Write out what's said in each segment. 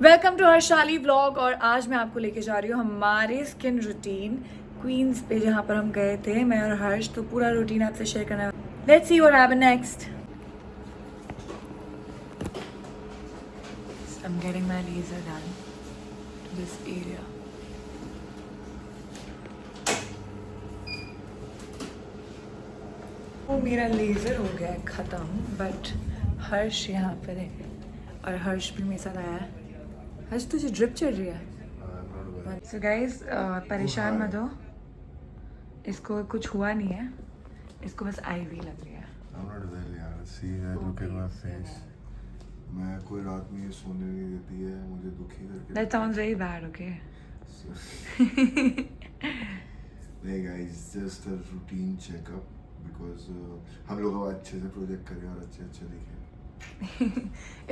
Welcome to Harshali vlog. और आज मैं आपको लेके जा रही हूँ हमारे स्किन रूटीन क्वींस पे, जहाँ पर हम गए थे मैं और हर्ष। तो पूरा रूटीन आपसे शेयर करना है। Let's see what happened next. I'm getting my laser done to this area. वो मेरा लेज़र हो गया है ख़त्म, बट हर्ष यहाँ पर है और हर्ष भी मेरे साथ आया है। हर्ष तुझे ड्रिप चढ़ रही है। सो गाइस परेशान मत हो, इसको कुछ हुआ नहीं है, इसको बस आईवी लग रही है। I'm not well यार, see that look at my face. मैं कोई रात में ये सोने नहीं देती है, मुझे दुखी करके। That sounds very bad, okay? नहीं guys, just a routine checkup because हम लोग अब अच्छे से प्रोजेक्ट करें और अच्छे दिखें।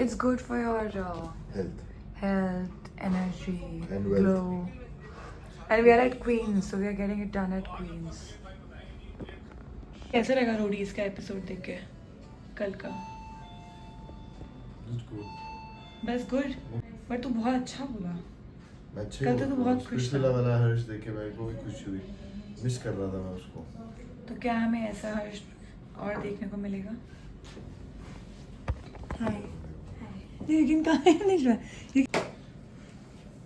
It's good for your health, energy, and wealth. glow. And we are at Queens, so we are getting it done at Queens. कैसे लगा रोडीज का एपिसोड देख के कल का? बस गुड, बट तू बहुत अच्छा बोला। कल तो तू बहुत खुश था। वाला हर्ष देख के मेरे को भी खुशी हुई, मिस कर रहा था मैं उसको। तो क्या हमें ऐसा हर्ष और देखने को मिलेगा? हाय लेकिन कहाँ है निशा?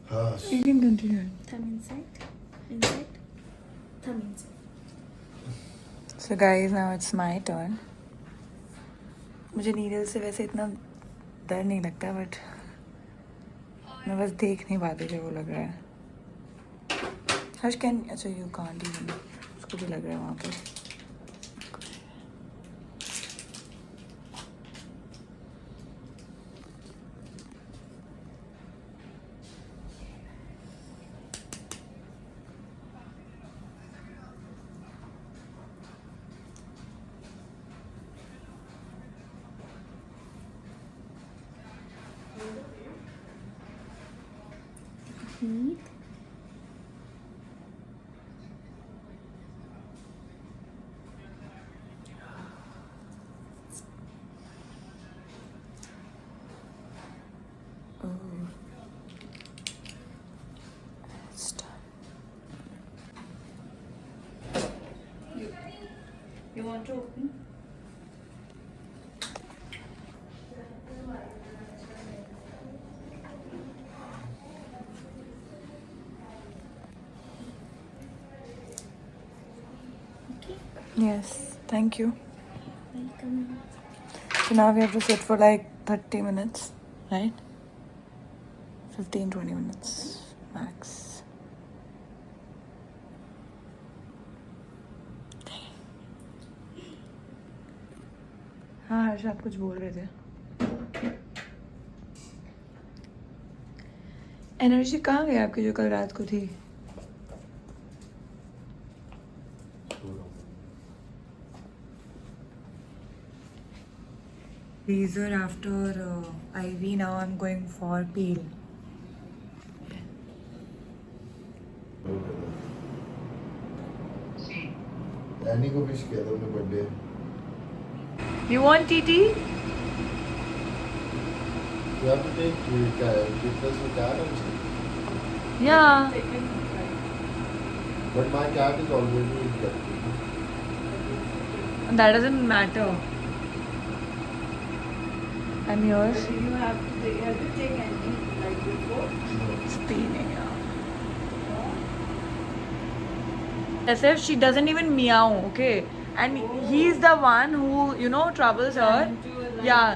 हाँ You can continue. Thumb inside, thumb inside. So guys, now it's my turn. मुझे नीडल से वैसे इतना डर नहीं लगता, बट मैं बस देख नहीं पाती जब वो लग रहा है। हर्ष कैन, अच्छा यू कांट इवन, उसको भी लग रहा है वहाँ पे। Breathe. It's done. You want to open? Okay. Yes, thank you. Welcome. So now we have to sit for like 30 minutes, right? 15-20 minutes max. हाँ हर्ष, आप कुछ बोल रहे थे। एनर्जी कहाँ गई आपकी जो कल रात को थी? Laser after IV. Now I'm going for peel. Any को विश किया था अपने birthday. You want TT? You have to take pictures with cat also. Yeah. But my cat is already kept. That doesn't matter. I'm yours. You have to take any like before. It's peening out. As if she doesn't even meow, okay? And he's the one who, you know, troubles her. Yeah.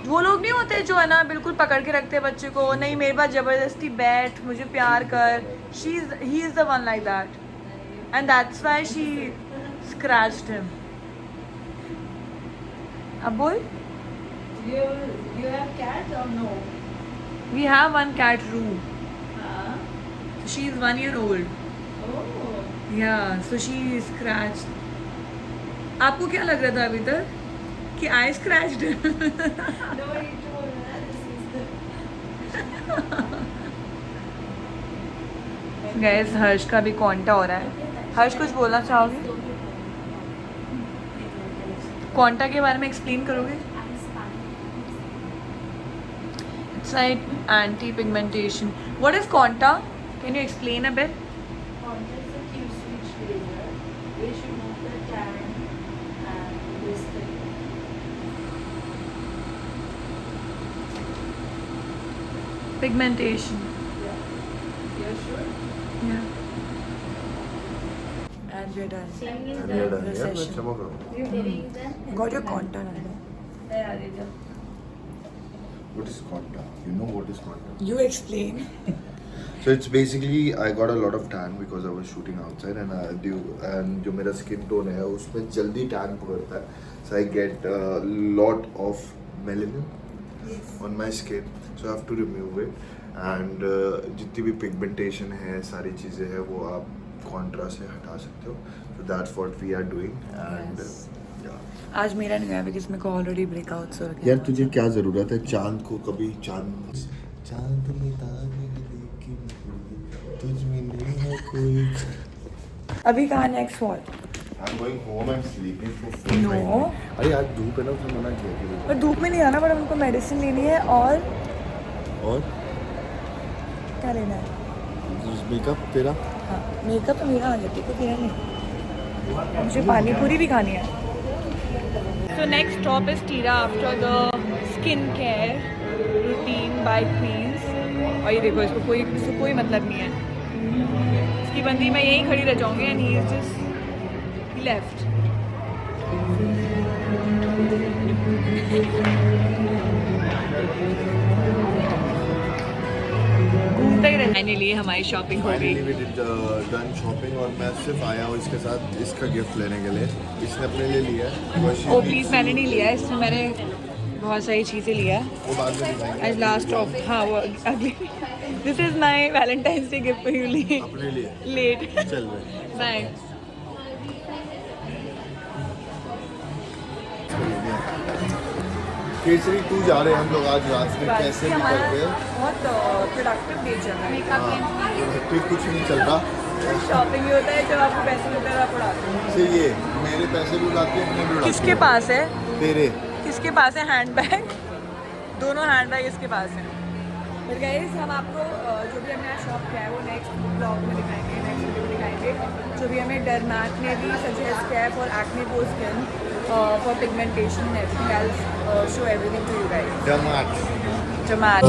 वो लोग नहीं होते जो है ना बिल्कुल पकड़ के रखते हैं बच्चे को, नहीं मेरे पास जबरदस्ती बैठ, मुझे प्यार कर। he is the one like that, and that's why she scratched him. अब बोल। You have cat or no? We have one cat, Roo. Huh? She is 1 year old. Oh. Yeah, so she scratched. आपको क्या लग रहा था अभी तक कि I scratched him? Nobody told me that. This is the. Guys, हर्ष का भी क्वांटा हो रहा है। हर्ष कुछ बोलना चाहोगे? क्वांटा के बारे में एक्सप्लेन करोगे? It's like anti-pigmentation. What is Conta? Can you explain a bit? Contact the Q-switch laser, which remove the tan and blister. Pigmentation. Yeah. You're sure? Yeah. And we're done. Shaving is And done. you're done, yeah? Session. मैं चमक रहा हूँ. Shaving is done. Got your Conta number. Yeah, they do. What is Conta? You know what is Conta? You explain. So it's basically I got a lot of tan because I was shooting outside and जो मेरा skin tone है उसमें जल्दी tan पकड़ता है. So I get a lot of melanin on my skin. So I have to remove it. And जितनी भी pigmentation है सारी चीज़ें हैं वो आप Contra से हटा सकते हो. So that's what we are doing. And Yes. yeah. आज मेरा नहीं गया because मेरे को already breakouts हो गया. यार तुझे क्या जरूरत है चांद को कभी चांद में तारे लेकिन तुझ में नहीं है कोई. अभी कहाँ next fall? I'm going home and sleeping for 4 No. nights. अरे आज धूप है ना उसने मना किया कि पर धूप में नहीं आना पर हमको मेडिसिन लेनी है और और क्या लेना है? मेकअप तेरा हाँ मेकअप तो मेरा आ जाती है तेरा नहीं. मुझे पानी पूरी भी खानी है. So next stop is Tira after the skincare routine by Queens. और ये देखो इसको कोई मतलब नहीं है. इसकी बंदी मैं यहीं खड़ी रह जाऊंगी and he is just he left. घूमते ही रहने फाइनली हमारी शॉपिंग हो गई. Finally we did done shopping और मैं सिर्फ आया हूँ इसके साथ इसका गिफ्ट लेने के लिए. इसने अपने लिए लिया है. ओ प्लीज मैंने नहीं लिया है इसमें मैंने बहुत सारी चीज़ें लिया है. वो बाद में दिखाएंगे. आज लास्ट ऑफ हाँ वो अगली this is my Valentine's day gift for you अपने लिए लेट चल रहे. बाय. केसरी 2 जा रहे हैं हम लोग आज रात में कैसे भी हमारा करके. बहुत प्रोडक्टिव डे चल रहा है. तो कुछ नहीं चल रहा. शॉपिंग ही होता है जब आपको पैसे मिलते हैं आप उड़ाते हो. से ये मेरे पैसे भी उड़ाती है अपने भी उड़ाती किसके है. पास है तेरे किसके पास है हैंड बैग. दोनों हैंड बैग इसके पास हैं. बट गाइस हम आपको जो भी हमने आज शॉप किया है वो नेक्स्ट ब्लॉग में दिखाएंगे नेक्स्ट वीडियो में दिखाएंगे. जो भी हमें डरमैट ने भी सजेस्ट किया है for acne pore skin for pigmentation and everything. I will show everything to you guys. डमाट. डरमैट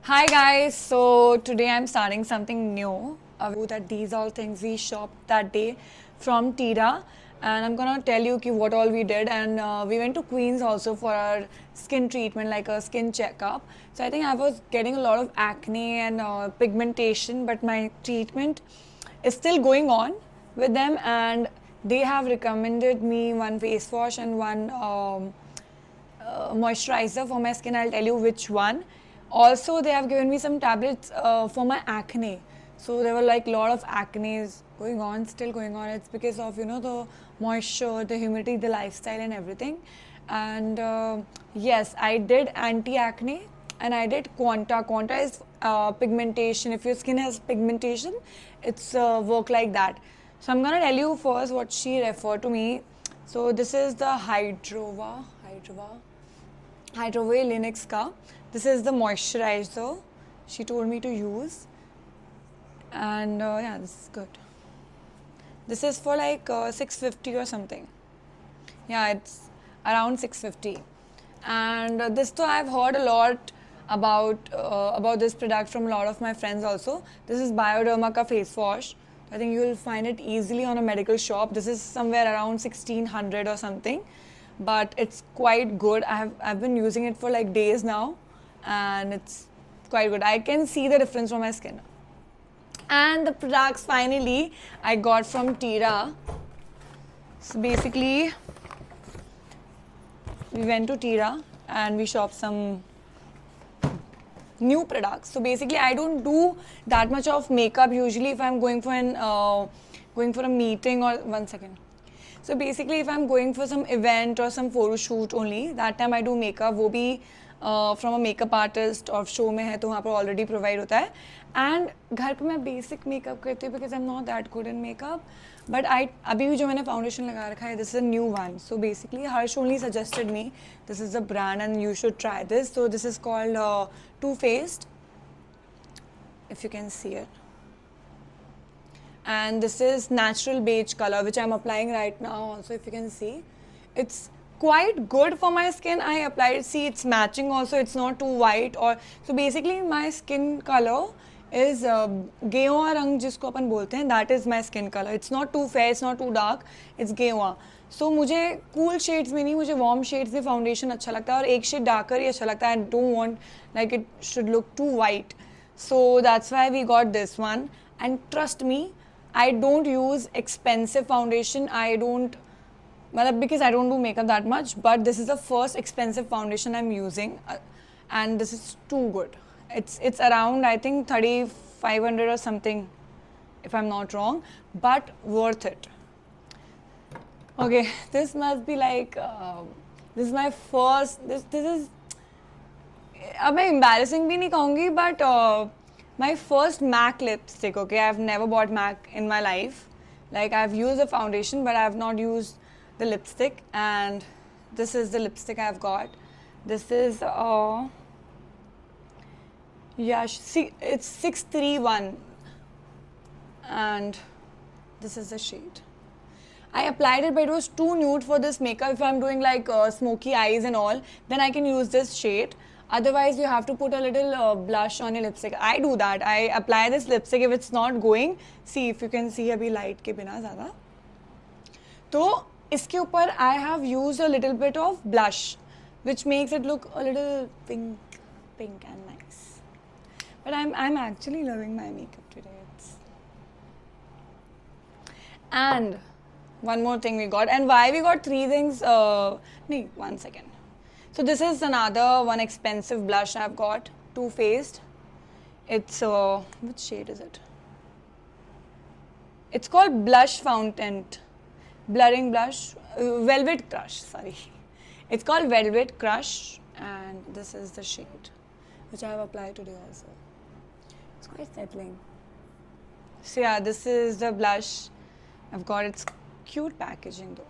Hi guys, so today I'm starting something new. That these all things we shopped that day from Tira, and I'm gonna tell you what all we did. And we went to Queens also for our skin treatment, like a skin checkup. So I think I was getting a lot of acne and pigmentation, but my treatment is still going on with them, and they have recommended me one face wash and one moisturizer for my skin. I'll tell you which one. Also, they have given me some tablets for my acne. So there were like a lot of acne going on, still going on. It's because of the moisture, the humidity, the lifestyle, and everything. And yes, I did anti-acne and I did Conta. Conta is pigmentation. If your skin has pigmentation, it's work like that. So I'm gonna tell you first what she referred to me. So this is the Hydrova Linux ka. This is the moisturizer she told me to use, and yeah, this is good. This is for like 650 or something. Yeah, it's around 650. And this though I've heard a lot about this product from a lot of my friends also. This is Bioderma ka face wash. I think you will find it easily on a medical shop. This is somewhere around 1600 or something, but it's quite good. I've been using it for like days now, and it's quite good. I can see the difference from my skin. And the products finally I got from Tira. So basically we went to Tira and we shopped some new products. So basically I don't do that much of makeup usually if I'm going for a meeting or one second. So basically if I'm going for some event or some photo shoot only, that time I do makeup. वो भी from a makeup artist और show में है तो वहाँ पर already provide होता है. एंड घर पे मैं बेसिक मेकअप करती हूँ because I am not that good in makeup. But अभी भी जो मैंने फाउंडेशन लगा रखा है, this is a new one. So basically Harsh only suggested me this is the brand and you should try this. So this is called Too Faced, if you can see it. And this is natural beige color which I'm applying right now also, if you can see. It's quite good for my skin. I applied, see it's matching also, it's not too white or so. Basically my skin color is गेहुआ रंग जिसको अपन बोलते हैं, that is my skin color. It's not too fair, it's not too dark, it's गेहुआ. So मुझे cool shades में नहीं, मुझे warm shades में foundation अच्छा लगता है और एक shade darker ही अच्छा लगता है. I don't want like it should look too white. So that's why we got this one. And trust me, I don't use expensive foundation. I don't, because I don't do makeup that much, but this is the first expensive foundation I'm using, and this is too good. It's around, I think, 3,500 or something, if I'm not wrong, but worth it. Okay, this must be like, this is my first, this is, अब मैं embarrassing भी नहीं कहूँगी, but my first MAC lipstick. Okay, I've never bought MAC in my life. Like, I've used the foundation, but I've not used the lipstick. And this is the lipstick I've got. This is yeah, see, it's 631, and this is the shade. I applied it, but it was too nude for this makeup. If I'm doing like smoky eyes and all, then I can use this shade. Otherwise, you have to put a little blush on your lipstick. I do that. I apply this lipstick if it's not going. See, if you can see अभी light के बिना ज़्यादा. तो इसके ऊपर I have used a little bit of blush, which makes it look a little pink and nice. But I'm actually loving my makeup today. And one more thing we got, and why we got three things. One second. So this is another one expensive blush I've got, Too Faced. It's which shade is it? It's called Blush Fountain, Blurring Blush, Velvet Crush. Sorry, it's called Velvet Crush, and this is the shade, which I have applied today also. It's quite settling. So yeah, this is the blush I've got. It's cute packaging though.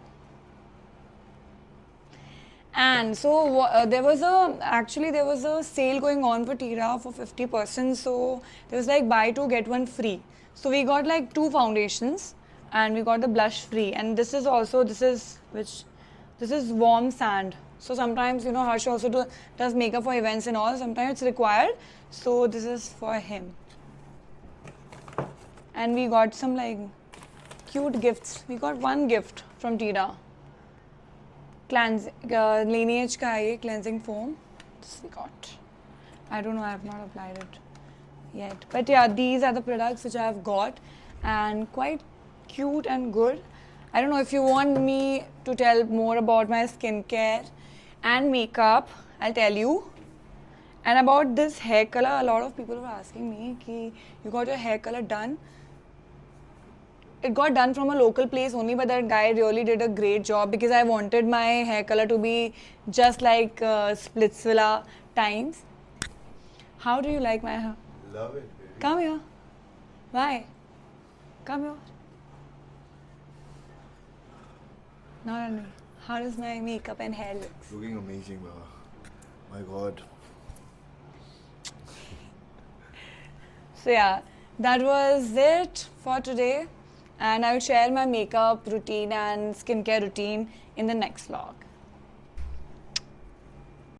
And so there was a sale going on for Tira for 50%. So there was like buy two get one free. So we got like two foundations and we got the blush free. And this is warm sand. So sometimes, you know, Harsh also does makeup for events and all. Sometimes it's required. So this is for him. And we got some like cute gifts. We got one gift from Tira. Lineage का है ये cleansing foam. This we got. I don't know, I have not applied it yet. But yeah, these are the products which I have got and quite cute and good. I don't know if you want me to tell more about my skincare and makeup, I'll tell you. And about this hair color, a lot of people were asking me कि you got your hair color done. It got done from a local place only, but that guy really did a great job because I wanted my hair color to be just like Splitsvilla times. How do you like my hair? Love it, baby. Come here. Why? Come here. Not only. How does my makeup and hair look? Looking amazing, Baba. My God. So yeah, that was it for today. And I will share my makeup routine and skincare routine in the next vlog.